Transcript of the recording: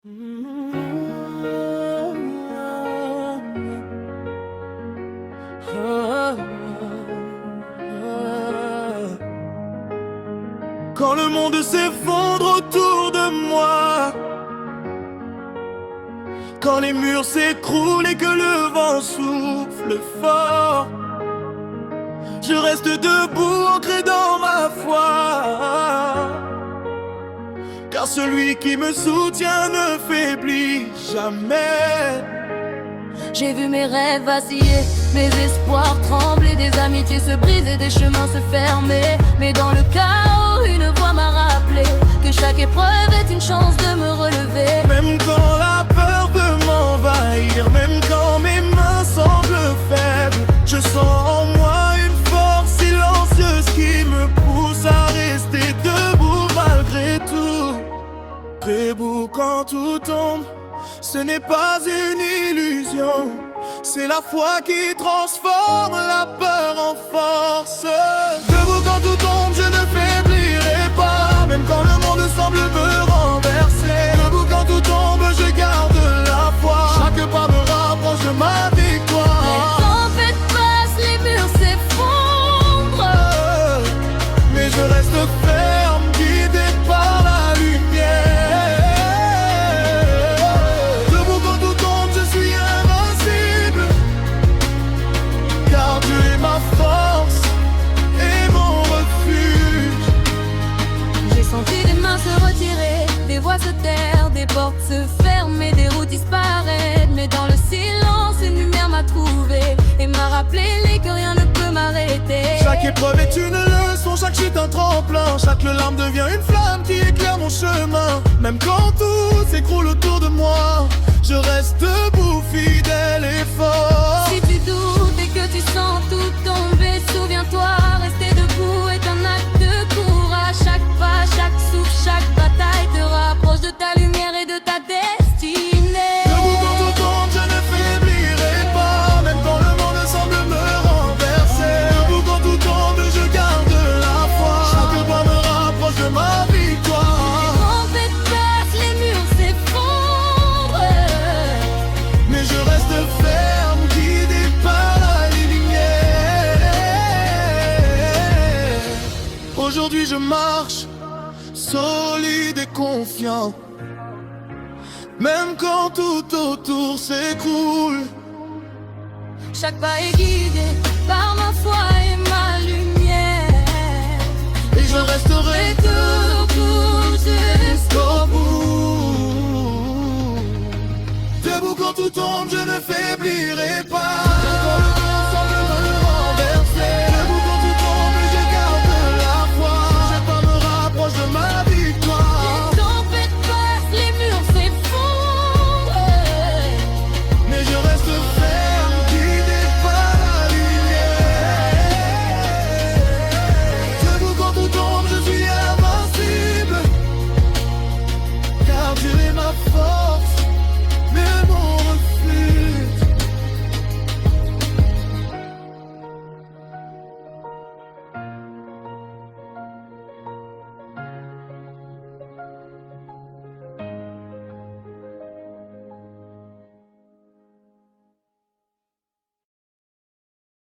Quand le monde s'effondre autour de moi, quand les murs s'écroulent et que le vent souffle fort, je reste debout ancré dans ma foi. Car celui qui me soutient ne faiblit jamais. J'ai vu mes rêves vaciller, mes espoirs trembler, des amitiés se briser, des chemins se fermer. Mais dans le chaos, une voix m'a rappelé que chaque épreuve est une chance de me relever. Même quand la peur peut m'envahir, même quand mes mains semblent faibles, je sens en moi une force silencieuse qui me pousse à rester debout malgré tout. Debout quand tout tombe, ce n'est pas une illusion, c'est la foi qui transforme la peur en force. Debout quand tout tombe, je ne faiblirai pas, même quand le monde semble me renverser. Debout quand tout tombe, je garde la foi, chaque pas me rapproche de ma victoire. Les tempêtes passent, les murs s'effondrent, mais je reste ferme, guidé par la lumière. Des voix se taire, des portes se ferment et des routes disparaissent. Mais dans le silence, une lumière m'a trouvé et m'a rappelé que rien ne peut m'arrêter. Chaque épreuve est une leçon, chaque chute un tremplin, chaque larme devient une flamme qui éclaire mon chemin. Même quand tout s'écroule autour de moi, je reste debout, fidèle et fort. Si tu doutes et que tu sens tout tomber, souviens-toi, rester debout est un acte de courage. Chaque pas, chaque souffle, chaque bataille te rapproche de ta lumière et de ta destinée. Debout quand tout tombe, je ne faiblirai pas, même quand le monde semble me renverser. Debout quand tout tombe, je garde la foi, chaque pas me rapproche de ma victoire. Les tempêtes passent, les murs s'effondrent, mais je reste ferme, guidé par la lumière. Aujourd'hui je marche solide et confiant, même quand tout autour s'écroule. chaque pas est guidé par ma foi et ma lumière. Et je resterai debout jusqu'au bout. Debout quand tout tombe, je ne faiblirai pas.